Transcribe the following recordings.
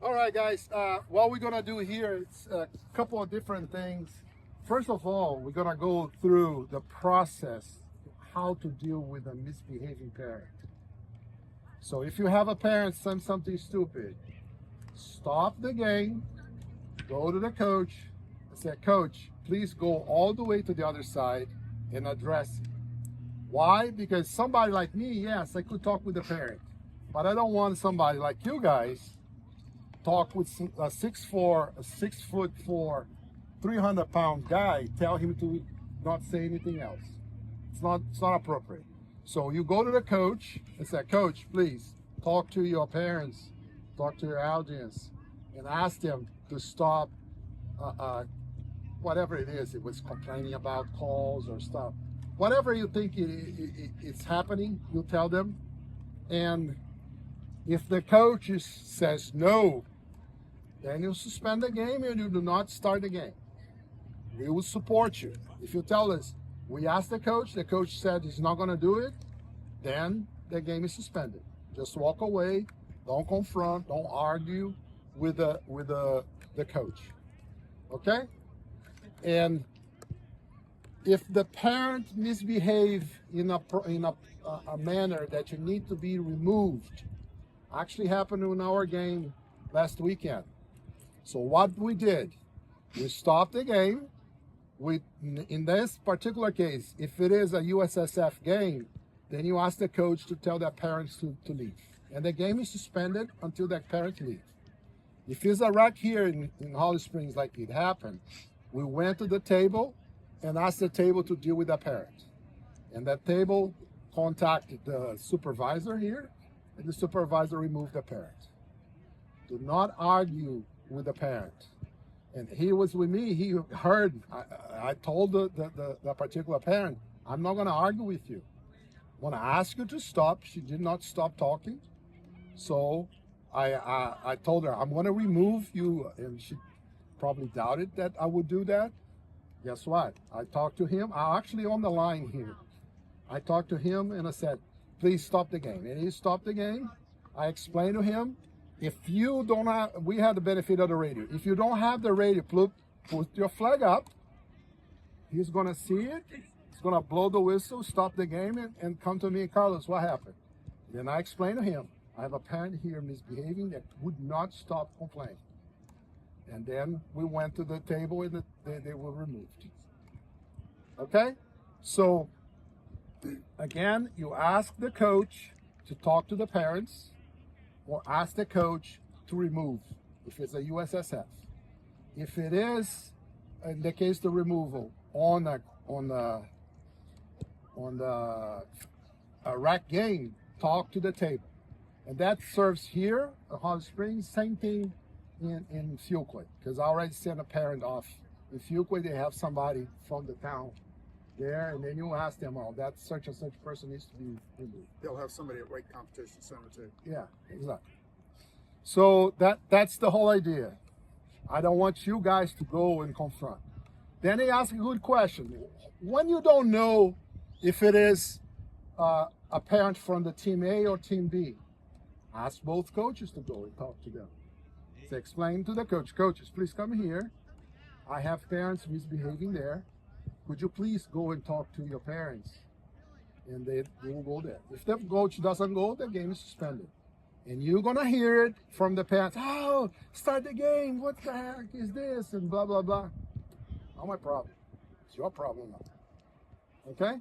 All right, guys. What we're gonna do here is a couple of different things. First of all, we're gonna go through the process how to deal with a misbehaving parent. So if you have a parent saying something stupid, stop the game, go to the coach, and say, "Coach, please go all the way to the other side and address it." Why? Because somebody like me, yes, I could talk with the parent, but I don't want somebody like you guys talk with a 6'4", a 6'4", 300-pound guy, tell him to not say anything else. It's not appropriate. So you go to the coach and say, "Coach, please talk to your parents, talk to your audience, and ask them to stop whatever it is. It was complaining about calls or stuff. Whatever you think it's happening, you tell them. And if the coach says no, then you suspend the game and you do not start the game. We will support you. If you tell us, we asked the coach said he's not going to do it, then the game is suspended. Just walk away, don't confront, don't argue with the coach. Okay? And if the parent misbehave in a manner that you need to be removed, actually happened in our game last weekend. So what we did, we stopped the game. In this particular case, if it is a USSF game, then you ask the coach to tell their parents to leave. And the game is suspended until the parents leave. If it's a wreck here in Holly Springs like it happened, we went to the table and asked the table to deal with the parent. And that table contacted the supervisor here, and the supervisor removed the parent. Do not argue with the parent. And he was with me. He heard. I told the particular parent, "I'm not going to argue with you. I want to ask you to stop." She did not stop talking. So I told her, "I'm going to remove you." And she probably doubted that I would do that. Guess what? I talked to him. I'm actually on the line here. I talked to him and I said, "Please stop the game." And he stopped the game. I explained to him, if you don't have, we had the benefit of the radio. If you don't have the radio, put your flag up. He's going to see it. He's going to blow the whistle, stop the game, and come to me, "Carlos, what happened?" Then I explained to him, "I have a parent here misbehaving that would not stop complaining." And then we went to the table and they were removed. Okay? So, again, you ask the coach to talk to the parents, or ask the coach to remove if it's a USSF. If it is, in the case the removal on the rack game, talk to the table. And that serves here at Hot Springs, same thing in Fuquay, because I already sent a parent off. In Fuquay, they have somebody from the town there, and then you ask them, "Oh, that such and such person needs to be removed." They'll have somebody at weight competition center too. Yeah, exactly. So that's the whole idea. I don't want you guys to go and confront. Then they ask a good question. When you don't know if it is a parent from the team A or team B, ask both coaches to go and talk to them. So explain to the coaches, "Please come here. I have parents misbehaving there. Could you please go and talk to your parents?" And they will go there. If the coach doesn't go, the game is suspended. And you're going to hear it from the parents, "Oh, start the game. What the heck is this?" And blah, blah, blah. Not my problem. It's your problem now. Okay?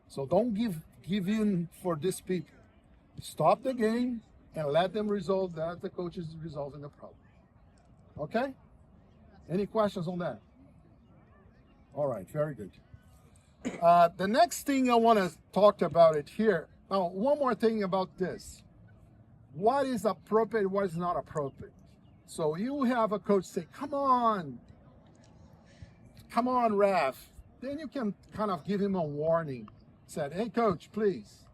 So don't give in for these people. Stop the game and let them resolve that. The coach is resolving the problem. Okay? Any questions on that? All right, very good. The next thing I want to talk about it here. Now, one more thing about this. What is appropriate, what is not appropriate? So you have a coach say, come on, ref. Then you can kind of give him a warning. Said, "Hey, coach, please."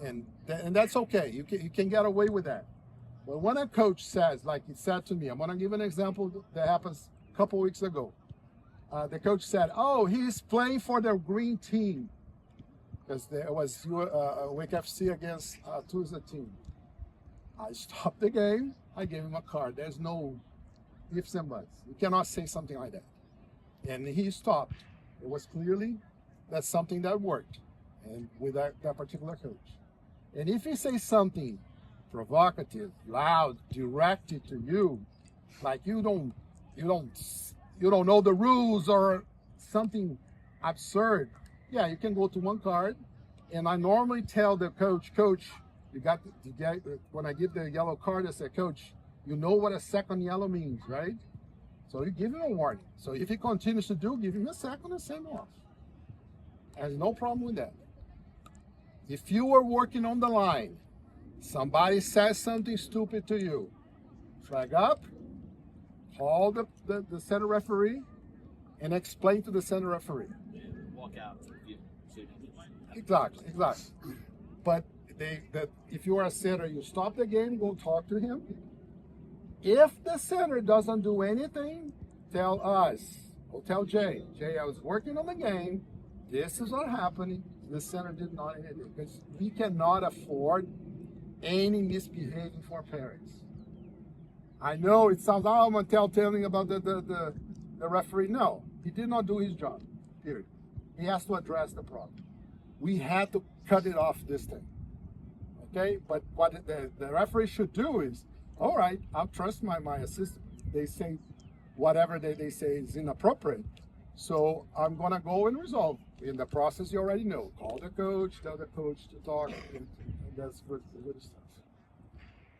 And that's okay. You can get away with that. But when a coach says, like he said to me, I'm going to give an example that happens a couple weeks ago. The coach said, "Oh, he's playing for the green team." Because there was Wake FC against Tuesday team. I stopped the game. I gave him a card. There's no ifs and buts. You cannot say something like that. And he stopped. It was clearly that's something that worked, and with that particular coach. And if he says something provocative, loud, directed to you, like you don't know the rules or something absurd, yeah, you can go to one card. And I normally tell the coach, when I give the yellow card, I say, Coach, you know what a second yellow means, right? So you give him a warning. So if he continues to give him a second and send him off. There's no problem with that. If you were working on the line, somebody says something stupid to you, flag up, call the center referee, and explain to the center referee. Walk out. Exactly. But if you are a center, you stop the game, go talk to him. If the center doesn't do anything, tell us, or tell Jay, I was working on the game, this is what happening. The center did not anything, because we cannot afford any misbehaving for parents. I know it sounds, I'm going to telling about the referee. No, he did not do his job, period. He has to address the problem. We had to cut it off this thing, okay? But what the referee should do is, all right, I'll trust my assistant. They say whatever they say is inappropriate, so I'm gonna go and resolve. In the process, you already know. Call the coach, tell the coach to talk, and that's good stuff.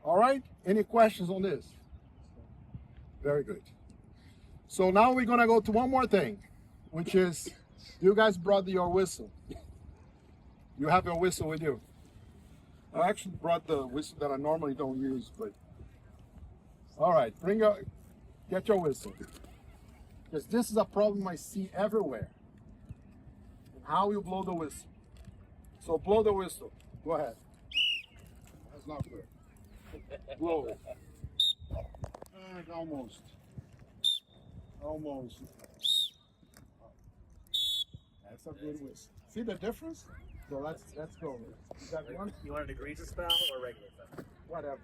All right, any questions on this? Very good. So now we're gonna go to one more thing, which is, you guys brought your whistle. You have your whistle with you. I actually brought the whistle that I normally don't use, but all right, get your whistle. Because this is a problem I see everywhere. And how you blow the whistle. So blow the whistle. Go ahead. That's not good. Blow it. Almost. That's a good whistle. See the difference? So let's go. You got one? You want a degrees of spell or regular spell? Whatever.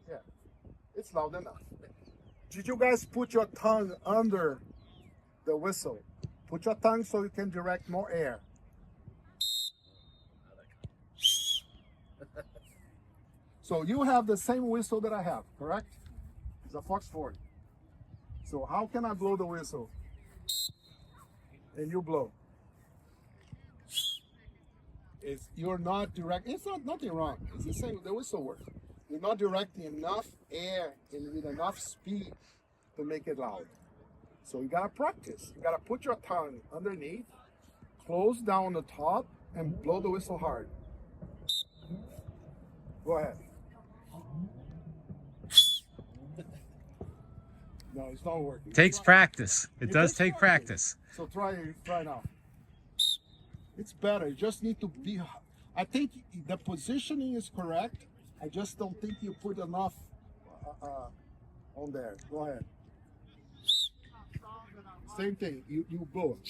Yeah, it's loud enough. Did you guys put your tongue under the whistle? Put your tongue so you can direct more air. So you have the same whistle that I have, correct? It's a Fox 40. So how can I blow the whistle? And you blow. You're not direct. It's not nothing wrong. It's the same. The whistle works. You're not directing enough air and with enough speed to make it loud. So you gotta practice. You gotta put your tongue underneath, close down the top, and blow the whistle hard. Go ahead. No, it's not working. Takes practice. It does take practice. So try now. It's better. You just need to be. I think the positioning is correct. I just don't think you put enough on there. Go ahead. Same thing. You blow it.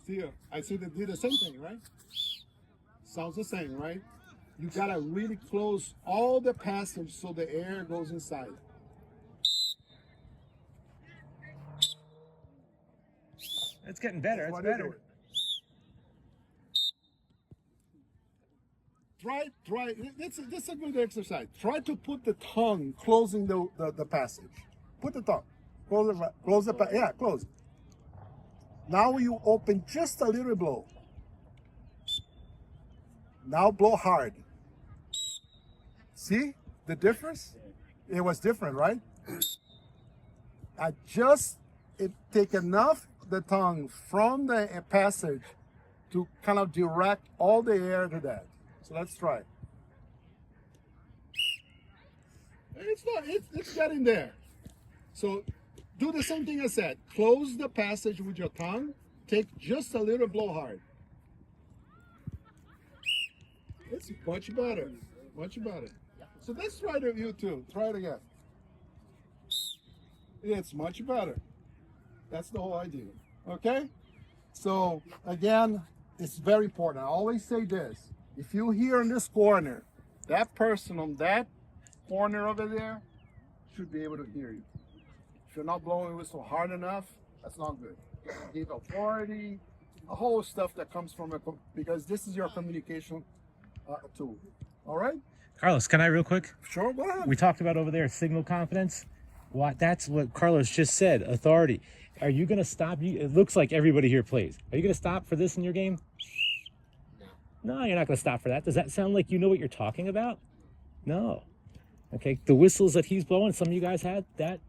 See, I see they did the same thing, right? Sounds the same, right? You gotta really close all the passage so the air goes inside. It's getting better. It's better. Try. This is a good exercise. Try to put the tongue closing the passage. Put the tongue. Close the yeah, close. Now you open just a little blow. Now blow hard. See the difference? It was different, right? It take enough the tongue from the passage to kind of direct all the air to that. So let's try. It's getting there. So do the same thing I said. Close the passage with your tongue. Take just a little blow hard. It's much better. Much better. So let's try it you too. Try it again. It's much better. That's the whole idea. Okay? So again, it's very important. I always say this. If you hear in this corner that person on that corner over there should be able to hear you. If you're not blowing the whistle hard enough, that's not good. Give authority, a whole stuff that comes from because this is your communication tool. All right? Carlos, can I real quick? Sure, go ahead. We talked about over there signal confidence. That's what Carlos just said, authority. Are you going to stop? It looks like everybody here plays. Are you going to stop for this in your game? No, you're not going to stop for that. Does that sound like you know what you're talking about? No. Okay, the whistles that he's blowing, some of you guys had, that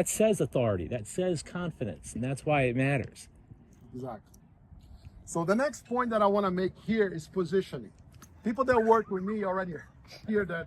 says authority, that says confidence, and that's why it matters. Exactly. So the next point that I want to make here is positioning. People that work with me already hear that